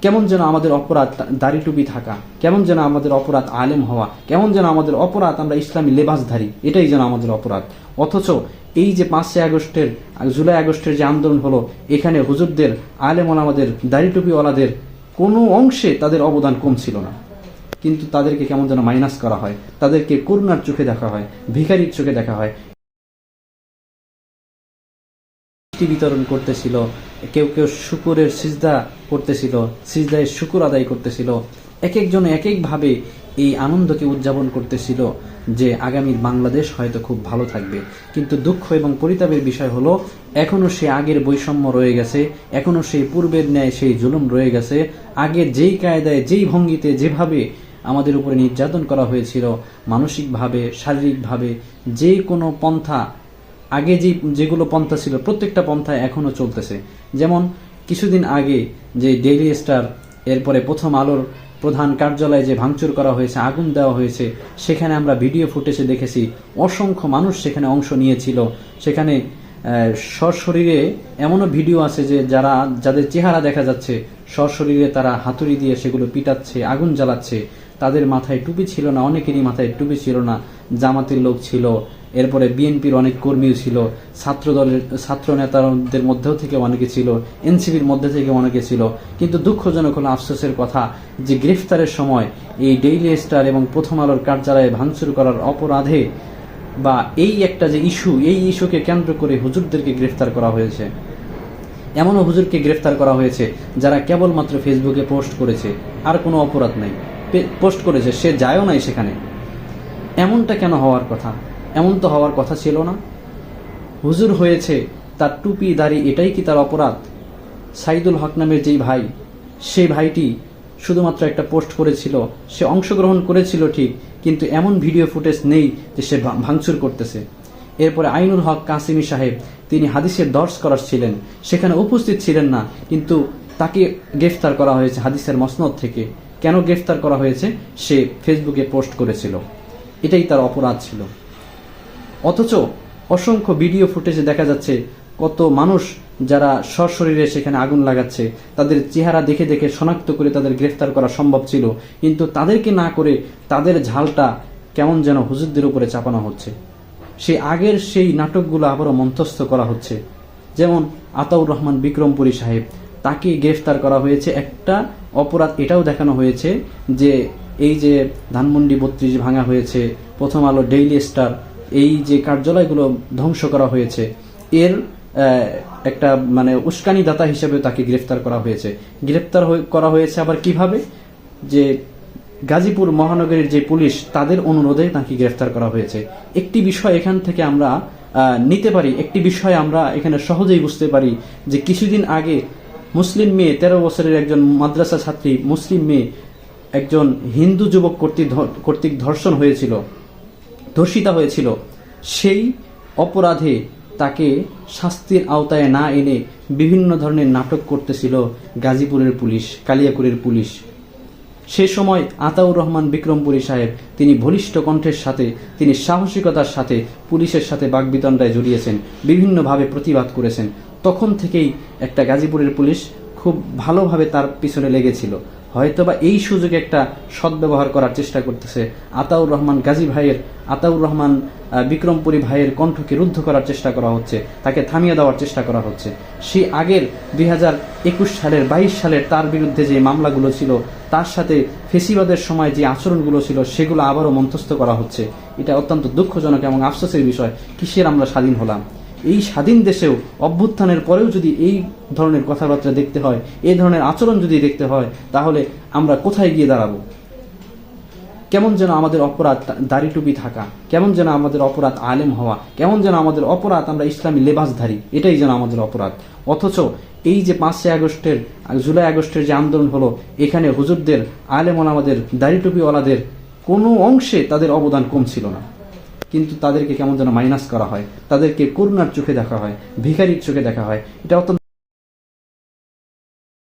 কেমন যেন আমাদের অপরাধ দাড়ি টুপি থাকা, কেমন যেন আমাদের অপরাধ আলেম হওয়া, কেমন যেন আমাদের অপরাধ আমরা ইসলামী লেবাসধারী, এটাই যেন আমাদের অপরাধ। অথচ এই যে 5 আগস্টের জুলাই আগস্টের যে আন্দোলন হলো, এখানে হুজুরদের, আলেম ওলামাদের, দাড়ি টুপিওয়ালাদের কোনো অংশে তাদের অবদান কম ছিল না, কিন্তু তাদেরকে কেমন যেন মাইনাস করা হয়, তাদেরকে করুণার চোখে দেখা হয়, ভিখারির চোখে দেখা হয়। বিতরণ করতেছিল, কেউ কেউ শুকুরের সিজদা করতেছিল, সিজদায় শুকুর আদায় করতেছিল, এক একজন এক একভাবে এই আনন্দকে উদযাপন করতেছিল যে আগামীর বাংলাদেশ হয়তো খুব ভালো থাকবে। কিন্তু দুঃখ এবং পরিতাপের বিষয় হলো এখনো সে আগের বৈষম্য রয়ে গেছে, এখনো সেই পূর্বের ন্যায় সেই জুলুম রয়ে গেছে। আগে যেই কায়দায়, যেই ভঙ্গিতে, যেভাবে আমাদের উপরে নির্যাতন করা হয়েছিল, মানসিকভাবে, শারীরিকভাবে, যে কোনো পন্থা, আগে যেগুলো পন্থা ছিল প্রত্যেকটা পন্থা এখনো চলতেছে। যেমন কিছুদিন আগে যে ডেইলি স্টার, এরপরে প্রথম আলোর প্রধান কার্যালয়ে যে ভাঙচুর করা হয়েছে, আগুন দেওয়া হয়েছে, সেখানে আমরা ভিডিও ফুটেজে দেখেছি অসংখ্য মানুষ সেখানে অংশ নিয়েছিল। সেখানে সশরীরে এমনও ভিডিও আছে যে যাদের চেহারা দেখা যাচ্ছে, সশরীরে তারা হাতুড়ি দিয়ে সেগুলো পিটাচ্ছে, আগুন জ্বালাচ্ছে। তাদের মাথায় টুপি ছিল না, অনেকেরই মাথায় টুপি ছিল না। জামাতের লোক ছিল, এরপরে বিএনপির অনেক কর্মীও ছিল, ছাত্র নেতাদের মধ্যেও থেকে অনেকে ছিল, এনসিপির মধ্যে থেকে অনেকে ছিল। কিন্তু দুঃখজনক হলো, আফসোসের কথা যে গ্রেফতারের সময় এই ডেইলি স্টার এবং প্রথম আলোর কার্যালয়ে ভাঙচুর করার অপরাধে বা এই একটা যে ইস্যু, এই ইস্যুকে কেন্দ্র করে হুজুরদেরকে গ্রেফতার করা হয়েছে। এমনও হুজুরকে গ্রেফতার করা হয়েছে যারা কেবলমাত্র ফেসবুকে পোস্ট করেছে, আর কোনো অপরাধ নাই, পোস্ট করেছে, সে যায়ও নাই সেখানে। এমনটা কেন হওয়ার কথা? এমন তো হওয়ার কথা ছিল না। হুজুর হয়েছে, তার টুপি দাড়ি, এটাই কি তার অপরাধ? সাইদুল হক নামের যেই ভাই, সেই ভাইটি শুধুমাত্র একটা পোস্ট করেছিল, সে অংশগ্রহণ করেছিল ঠিক, কিন্তু এমন ভিডিও ফুটেজ নেই যে সে ভাঙচুর করতেছে। এরপরে আইনুল হক কাসিমি সাহেব, তিনি হাদিসের দর্শ করাচ্ছিলেন, সেখানে উপস্থিত ছিলেন না, কিন্তু তাকে গ্রেফতার করা হয়েছে হাদিসের মসনদ থেকে। কেন গ্রেফতার করা হয়েছে? সে ফেসবুকে পোস্ট করেছিল, এটাই তার অপরাধ ছিল। অথচ অসংখ্য ভিডিও ফুটেজে দেখা যাচ্ছে কত মানুষ যারা সশরীরে সেখানে আগুন লাগাচ্ছে, তাদের চেহারা দেখে দেখে শনাক্ত করে তাদের গ্রেফতার করা সম্ভব ছিল, কিন্তু তাদেরকে না করে তাদের ঝালটা কেমন যেন হুজুরদের উপরে চাপানো হচ্ছে। সেই আগের সেই নাটকগুলো আবারও মঞ্চস্থ করা হচ্ছে। যেমন আতাউর রহমান বিক্রমপুরী সাহেব, তাকে গ্রেফতার করা হয়েছে। একটা অপরাধ এটাও দেখানো হয়েছে যে এই যে ধানমন্ডি 32 ভাঙা হয়েছে, প্রথম আলো, ডেইলি স্টার, এই যে কার্যালয়গুলো ধ্বংস করা হয়েছে, এর একটা মানে উস্কানিদাতা হিসেবে তাকে গ্রেফতার করা হয়েছে। গ্রেফতার করা হয়েছে আবার কিভাবে? যে গাজীপুর মহানগরীর যে পুলিশ, তাদের অনুরোধে তাকে গ্রেফতার করা হয়েছে। একটি বিষয় এখান থেকে আমরা নিতে পারি, একটি বিষয় আমরা এখানে সহজেই বুঝতে পারি যে কিছুদিন আগে মুসলিম মেয়ে, 13 বছরের একজন মাদ্রাসা ছাত্রী মুসলিম মেয়ে একজন হিন্দু যুবক কর্তৃক ধর্ষণ হয়েছিল, ধর্ষিতা হয়েছিল। সেই অপরাধে তাকে শাস্তির আওতায় না এনে বিভিন্ন ধরনের নাটক করতেছিল গাজীপুরের পুলিশ, কালিয়াকুরের পুলিশ। সে সময় আতাউর রহমান বিক্রমপুরী সাহেব, তিনি বলিষ্ঠ কণ্ঠের সাথে, তিনি সাহসিকতার সাথে পুলিশের সাথে বাগবিতণ্ডায় জড়িয়েছেন, বিভিন্নভাবে প্রতিবাদ করেছেন। তখন থেকেই একটা গাজীপুরের পুলিশ খুব ভালোভাবে তার পিছনে লেগেছিল। হয়তোবা এই সুযোগে একটা সদ্ব্যবহার করার চেষ্টা করতেছে, আতাউর রহমান গাজী ভাইয়ের, আতাউর রহমান বিক্রমপুরী ভাইয়ের কণ্ঠকে রুদ্ধ করার চেষ্টা করা হচ্ছে, তাকে থামিয়ে দেওয়ার চেষ্টা করা হচ্ছে। সেই আগের 2021 সালের 22 সালের তার বিরুদ্ধে যে মামলাগুলো ছিল, তার সাথে ফেসিবাদের সময় যে আচরণগুলো ছিল, সেগুলো আবারও মঞ্চস্থ করা হচ্ছে। এটা অত্যন্ত দুঃখজনক এবং আফসোসের বিষয়। কিসের আমরা স্বাধীন হলাম? এই স্বাধীন দেশেও অভ্যুত্থানের পরেও যদি এই ধরনের কথাবার্তা দেখতে হয়, এই ধরনের আচরণ যদি দেখতে হয়, তাহলে আমরা কোথায় গিয়ে দাঁড়াবো? কেমন যেন আমাদের অপরাধ দাড়ি টুপি থাকা, কেমন যেন আমাদের অপরাধ আলেম হওয়া, কেমন যেন আমাদের অপরাধ আমরা ইসলামী লেবাসধারী, এটাই যেন আমাদের অপরাধ। অথচ এই যে 5 আগস্টের জুলাই আগস্টের যে আন্দোলন হলো, এখানে হুজুরদের, আলেম ওলামাদের, দাড়ি টুপিওয়ালাদের কোনো অংশে তাদের অবদান কম ছিল না, কিন্তু তাদেরকে কেমন যেন মাইনাস করা হয়, তাদেরকে করুণার চোখে দেখা হয়, ভিখারির চোখে দেখা হয়। এটা অত্যন্ত